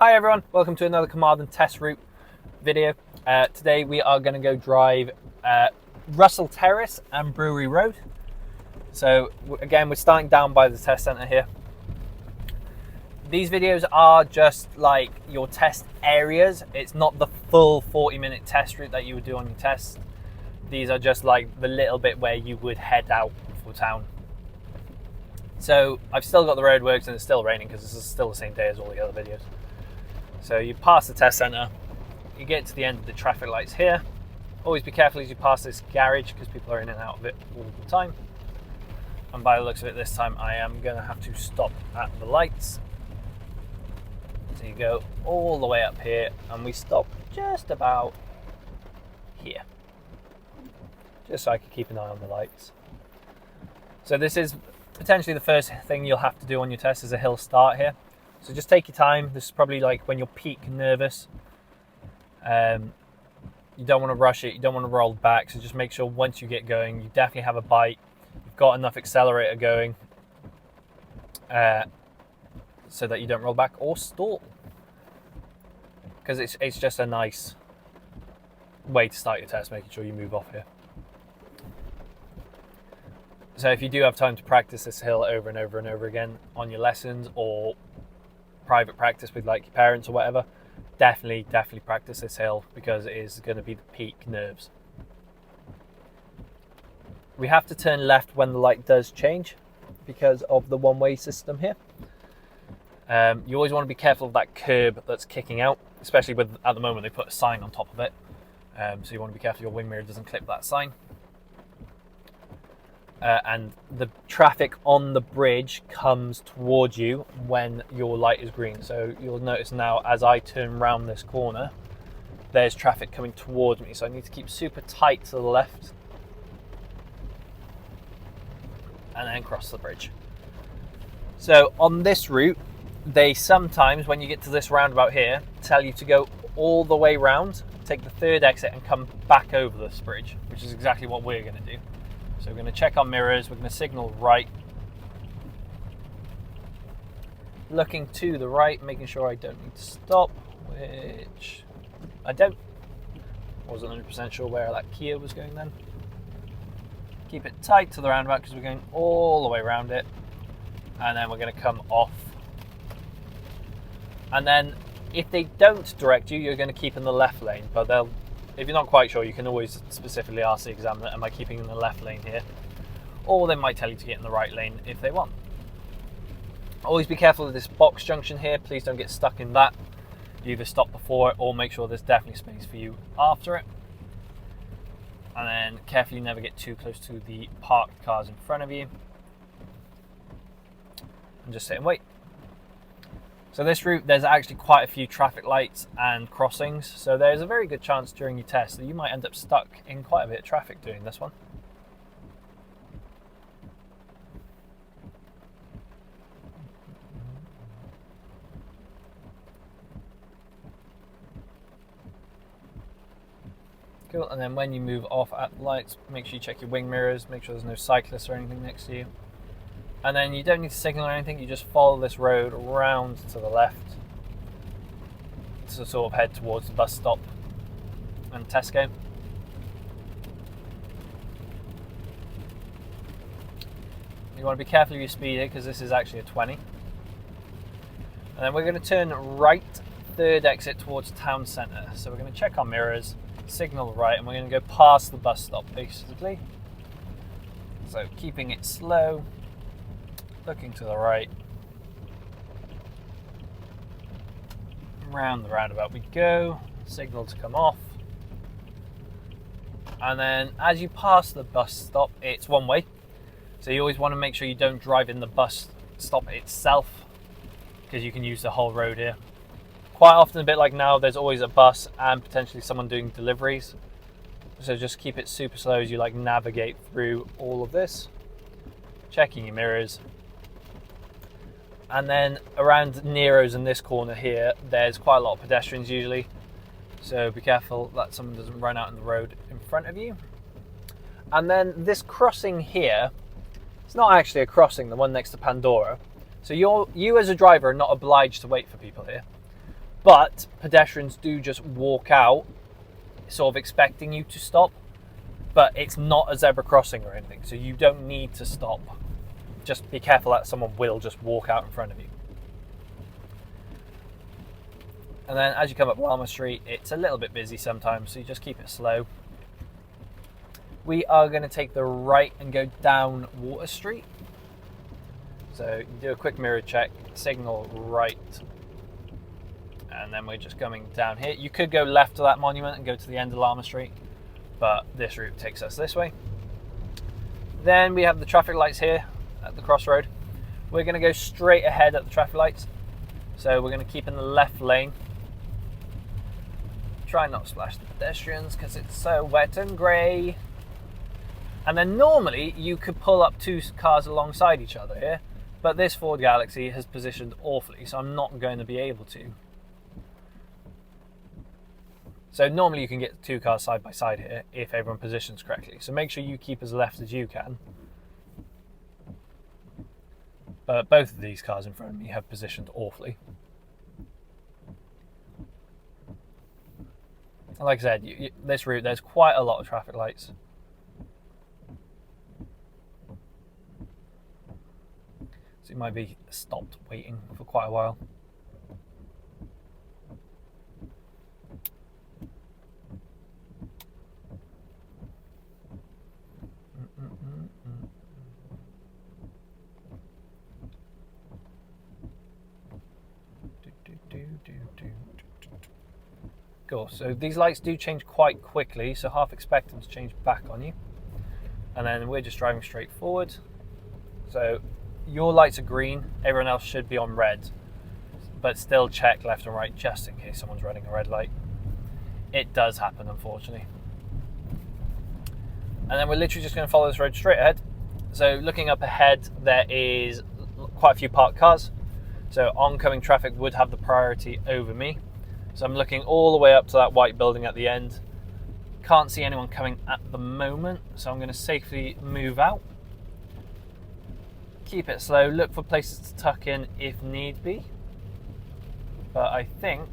Hi everyone, welcome to another Carmarthen test route video. Today we are going to go drive Russell Terrace and Brewery Road. So again, we're starting down by the test centre here. These videos are just like your test areas. It's not the full 40-minute test route that you would do on your test. These are just like the little bit where you would head out for town. So I've still got the roadworks and it's still raining because this is still the same day as all the other videos. So you pass the test centre, you get to the end of the traffic lights here. Always be careful as you pass this garage because people are in and out of it all the time. And by the looks of it this time I am going to have to stop at the lights. So you go all the way up here and we stop just about here. Just so I can keep an eye on the lights. So this is potentially the first thing you'll have to do on your test is a hill start here. So just take your time. This is probably like when you're peak nervous. You don't want to rush it. You don't want to roll back. So just make sure once you get going, you definitely have a bite. You've got enough accelerator going so that you don't roll back or stall. Because it's just a nice way to start your test, making sure you move off here. So if you do have time to practice this hill over and over and over again on your lessons or private practice with like your parents or whatever, definitely practice this hill because it is going to be the peak nerves. We have to turn left when the light does change because of the one-way system here. You always want to be careful of that curb that's kicking out, especially with at the moment they put a sign on top of it. So you want to be careful your wing mirror doesn't clip that sign. And the traffic on the bridge comes towards you when your light is green. So you'll notice now as I turn round this corner, there's traffic coming towards me. So I need to keep super tight to the left and then cross the bridge. So on this route, they sometimes, when you get to this roundabout here, tell you to go all the way round, take the third exit and come back over this bridge, which is exactly what we're going to do. So we're going to check our mirrors, we're going to signal right. Looking to the right, making sure I don't need to stop, which I don't. Wasn't 100% sure where that Kia was going then. Keep it tight to the roundabout because we're going all the way around it. And then we're going to come off. And then if they don't direct you, you're going to keep in the left lane, but if you're not quite sure, you can always specifically ask the examiner, am I keeping in the left lane here? Or they might tell you to get in the right lane if they want. Always be careful of this box junction here. Please don't get stuck in that. You either stop before it or make sure there's definitely space for you after it. And then carefully never get too close to the parked cars in front of you. And just sit and wait. So this route, there's actually quite a few traffic lights and crossings. So there's a very good chance during your test that you might end up stuck in quite a bit of traffic doing this one. Cool, and then when you move off at the lights, make sure you check your wing mirrors, make sure there's no cyclists or anything next to you. And then you don't need to signal or anything, you just follow this road around to the left to sort of head towards the bus stop and Tesco. You want to be careful of your speed here because this is actually a 20. And then we're going to turn right, third exit towards town centre. So we're going to check our mirrors, signal right, and we're going to go past the bus stop basically. So keeping it slow. Looking to the right, round the roundabout we go, signal to come off, and then as you pass the bus stop, it's one way, so you always want to make sure you don't drive in the bus stop itself because you can use the whole road here. Quite often, a bit like now, there's always a bus and potentially someone doing deliveries, so just keep it super slow as you like navigate through all of this, checking your mirrors. And then around Nero's in this corner here, there's quite a lot of pedestrians usually. So be careful that someone doesn't run out in the road in front of you. And then this crossing here, it's not actually a crossing, the one next to Pandora. So you as a driver are not obliged to wait for people here. But pedestrians do just walk out, sort of expecting you to stop. But it's not a zebra crossing or anything, so you don't need to stop. Just be careful that someone will just walk out in front of you. And then as you come up Llangunnor Street, it's a little bit busy sometimes, so you just keep it slow. We are going to take the right and go down Water Street. So you do a quick mirror check, signal right, and then we're just coming down here. You could go left to that monument and go to the end of Llangunnor Street, but this route takes us this way. Then we have the traffic lights here at the crossroad. We're going to go straight ahead at the traffic lights. So we're going to keep in the left lane. Try not to splash the pedestrians because it's so wet and grey. And then normally you could pull up two cars alongside each other here, but this Ford Galaxy has positioned awfully, so I'm not going to be able to. So normally you can get two cars side by side here if everyone positions correctly. So make sure you keep as left as you can. But both of these cars in front of me have positioned awfully. And like I said, this route, there's quite a lot of traffic lights. So you might be stopped waiting for quite a while. Cool, so these lights do change quite quickly, so half expect them to change back on you. And then we're just driving straight forward. So your lights are green, everyone else should be on red, but still check left and right just in case someone's running a red light. It does happen, unfortunately. And then we're literally just going to follow this road straight ahead. So looking up ahead, there is quite a few parked cars. So oncoming traffic would have the priority over me. So I'm looking all the way up to that white building at the end. Can't see anyone coming at the moment, so I'm going to safely move out. Keep it slow, look for places to tuck in if need be. But I think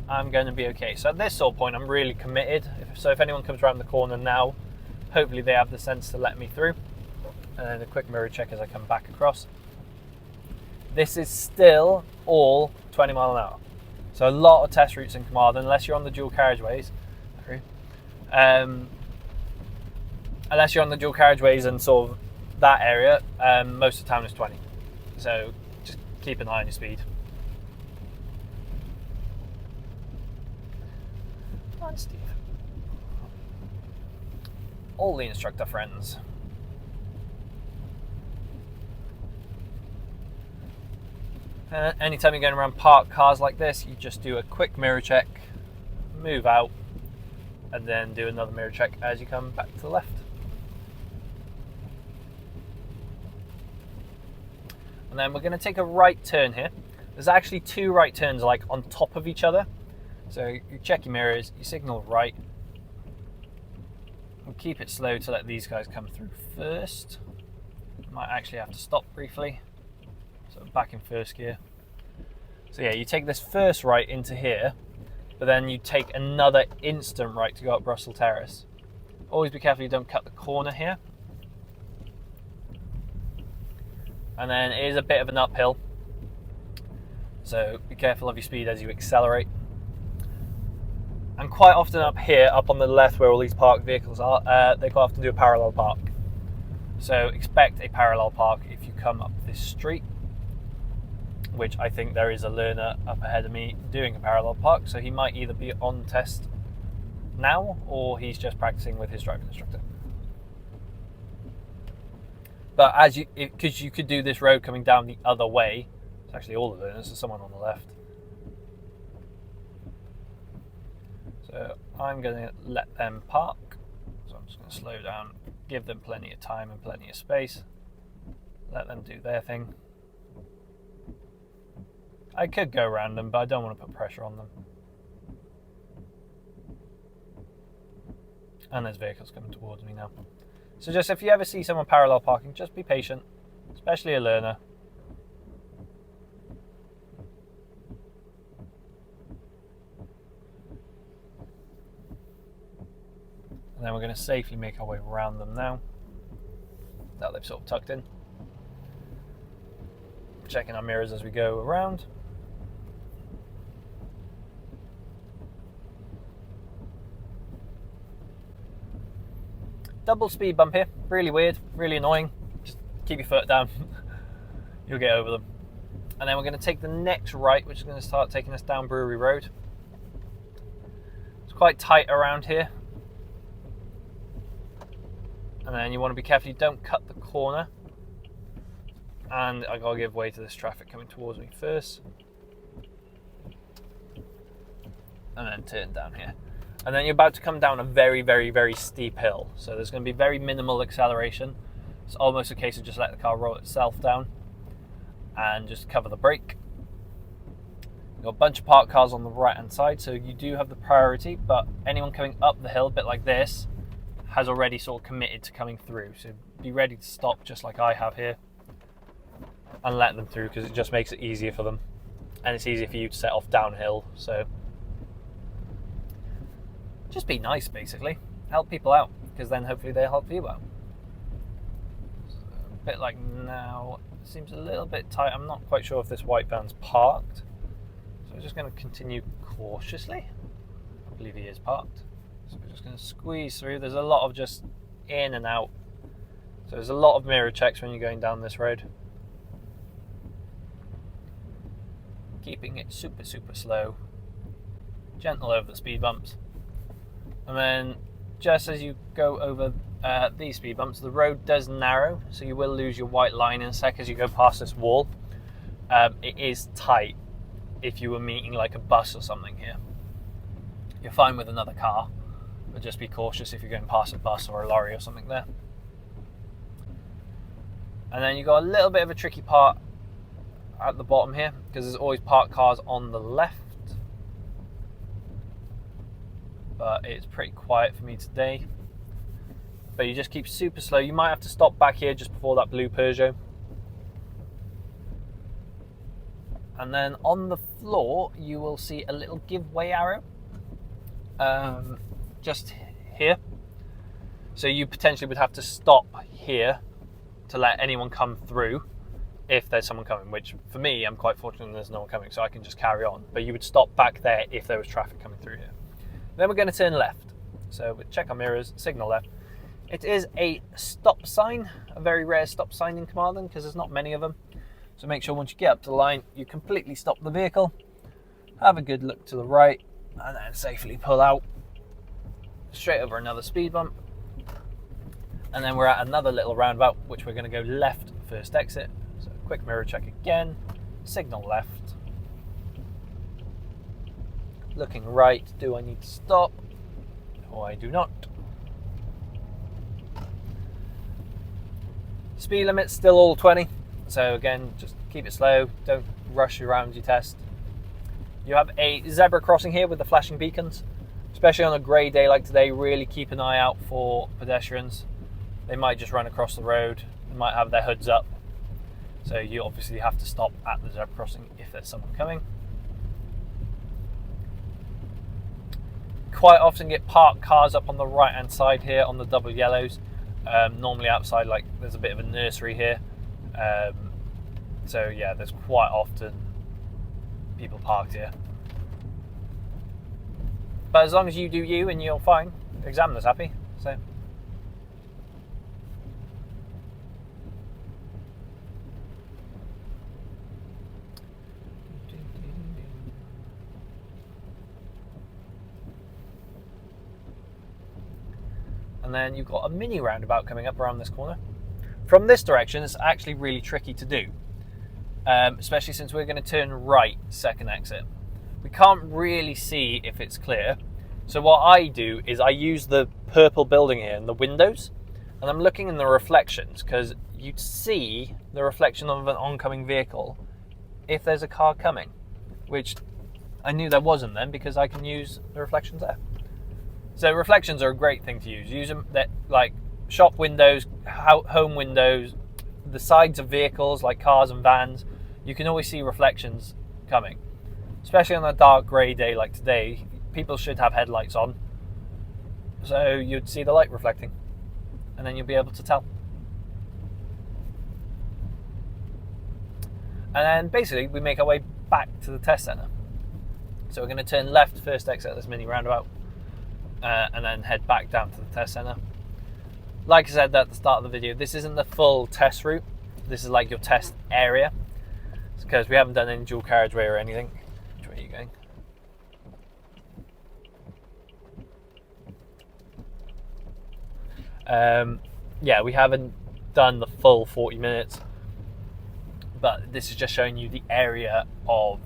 I'm going to be okay. So at this sort of point, I'm really committed. So if anyone comes around the corner now, hopefully they have the sense to let me through. And then a quick mirror check as I come back across. This is still all 20 mile an hour. So a lot of test routes in Carmarthen, unless you're on the dual carriageways. Unless you're on the dual carriageways and sort of that area, most of the time is 20. So just keep an eye on your speed. Come on, Steve. All the instructor friends. Anytime you're going around parked cars like this, you just do a quick mirror check, move out, and then do another mirror check as you come back to the left. And then we're going to take a right turn here. There's actually two right turns like on top of each other. So you check your mirrors, you signal right, and keep it slow to let these guys come through first. You might actually have to stop briefly. So back in first gear. So yeah, you take this first right into here, but then you take another instant right to go up Russell Terrace. Always be careful you don't cut the corner here. And then it is a bit of an uphill, so be careful of your speed as you accelerate. And quite often up here, up on the left where all these parked vehicles are, they quite often do a parallel park. So expect a parallel park if you come up this street, which I think there is a learner up ahead of me doing a parallel park, so he might either be on test now or he's just practicing with his driving instructor. But because you could do this road coming down the other way, it's actually all the learners, there's someone on the left. So I'm going to let them park, so I'm just going to slow down, give them plenty of time and plenty of space, let them do their thing. I could go around them, but I don't want to put pressure on them. And there's vehicles coming towards me now. So just if you ever see someone parallel parking, just be patient, especially a learner. then we're going to safely make our way around them now. Now they've sort of tucked in. Checking our mirrors as we go around. Double speed bump here, really weird, really annoying. Just keep your foot down, you'll get over them. And then we're going to take the next right, which is going to start taking us down Brewery Road. It's quite tight around here. And then you want to be careful you don't cut the corner. And I gotta give way to this traffic coming towards me first. And then turn down here. And then you're about to come down a very, very, very steep hill. So there's going to be very minimal acceleration. It's almost a case of just let the car roll itself down and just cover the brake. You've got a bunch of parked cars on the right hand side, so you do have the priority, but anyone coming up the hill, a bit like this, has already sort of committed to coming through. So be ready to stop just like I have here and let them through, because it just makes it easier for them. And it's easier for you to set off downhill, so just be nice, basically. Help people out, because then hopefully they'll help you out. So a bit like now, it seems a little bit tight. I'm not quite sure if this white van's parked. So I'm just going to continue cautiously. I believe he is parked. So we're just going to squeeze through. There's a lot of just in and out. So there's a lot of mirror checks when you're going down this road. Keeping it super, super slow. Gentle over the speed bumps. And then just as you go over these speed bumps, the road does narrow, so you will lose your white line in a sec as you go past this wall. It is tight if you were meeting like a bus or something here. You're fine with another car, but just be cautious if you're going past a bus or a lorry or something there. And then you've got a little bit of a tricky part at the bottom here, because there's always parked cars on the left. But it's pretty quiet for me today. But you just keep super slow. You might have to stop back here just before that blue Peugeot. And then on the floor, you will see a little give way arrow. Just here. So you potentially would have to stop here to let anyone come through if there's someone coming, which for me, I'm quite fortunate there's no one coming, so I can just carry on. But you would stop back there if there was traffic coming through here. Then we're going to turn left. So we check our mirrors, signal left. It is a stop sign, a very rare stop sign in Carmarthen because there's not many of them. So make sure once you get up to the line, you completely stop the vehicle, have a good look to the right, and then safely pull out straight over another speed bump. And then we're at another little roundabout, which we're going to go left first exit. So quick mirror check again, signal left. Looking right, do I need to stop? No, I do not. Speed limit still all 20, so again, just keep it slow, don't rush around your test. You have a zebra crossing here with the flashing beacons, especially on a grey day like today. Really keep an eye out for pedestrians. They might just run across the road, they might have their hoods up, so you obviously have to stop at the zebra crossing if there's someone coming. Quite often get parked cars up on the right hand side here on the double yellows. Normally outside, like there's a bit of a nursery here. So yeah, there's quite often people parked here. But as long as you do you and you're fine, the examiner's happy. So. And then you've got a mini roundabout coming up around this corner. From this direction, it's actually really tricky to do, especially since we're going to turn right second exit. We can't really see if it's clear. So what I do is I use the purple building here and the windows, and I'm looking in the reflections because you'd see the reflection of an oncoming vehicle if there's a car coming, which I knew there wasn't then because I can use the reflections there. So reflections are a great thing to use. Use them that like shop windows, home windows, the sides of vehicles like cars and vans. You can always see reflections coming, especially on a dark grey day like today. People should have headlights on, So you'd see the light reflecting, and then you'll be able to tell. And then basically we make our way back to the test centre. So we're going to turn left, first exit this mini roundabout, and then head back down to the test centre. Like I said at the start of the video, this isn't the full test route. This is like your test area, because we haven't done any dual carriageway or anything. Which way are you going? Yeah, we haven't done the full 40 minutes, but this is just showing you the area of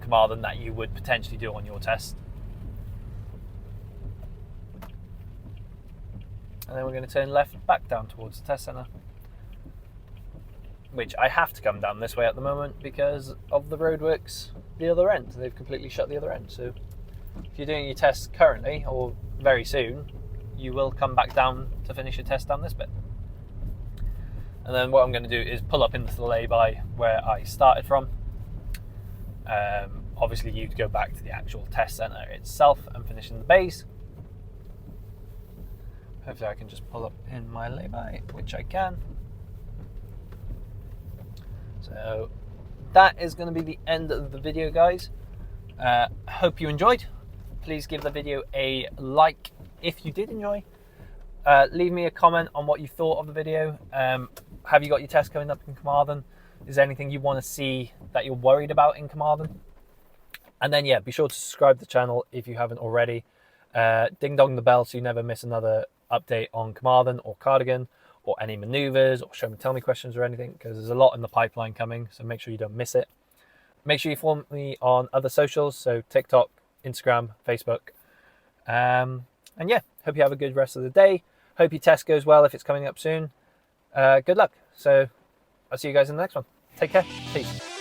Carmarthen that you would potentially do on your test. And then we're going to turn left back down towards the test centre, which I have to come down this way at the moment because of the roadworks the other end. They've completely shut the other end. So if you're doing your tests currently or very soon, you will come back down to finish your test down this bit. And then what I'm going to do is pull up into the lay-by where I started from. Obviously you'd go back to the actual test centre itself and finish in the bays. Hopefully I can just pull up in my lay-by, which I can. So that is going to be the end of the video, guys. Hope you enjoyed. Please give the video a like if you did enjoy. Leave me a comment on what you thought of the video. Have you got your test coming up in Carmarthen? Is there anything you want to see that you're worried about in Carmarthen? And then, yeah, be sure to subscribe to the channel if you haven't already. Ding dong the bell so you never miss another update on Carmarthen or Cardigan or any manoeuvres or show me tell me questions or anything, because there's a lot in the pipeline coming, so make sure you don't miss it. Make sure you follow me on other socials, so TikTok, Instagram, Facebook. And yeah, hope you have a good rest of the day. Hope your test goes well if it's coming up soon. Good luck. So I'll see you guys in the next one. Take care. Peace.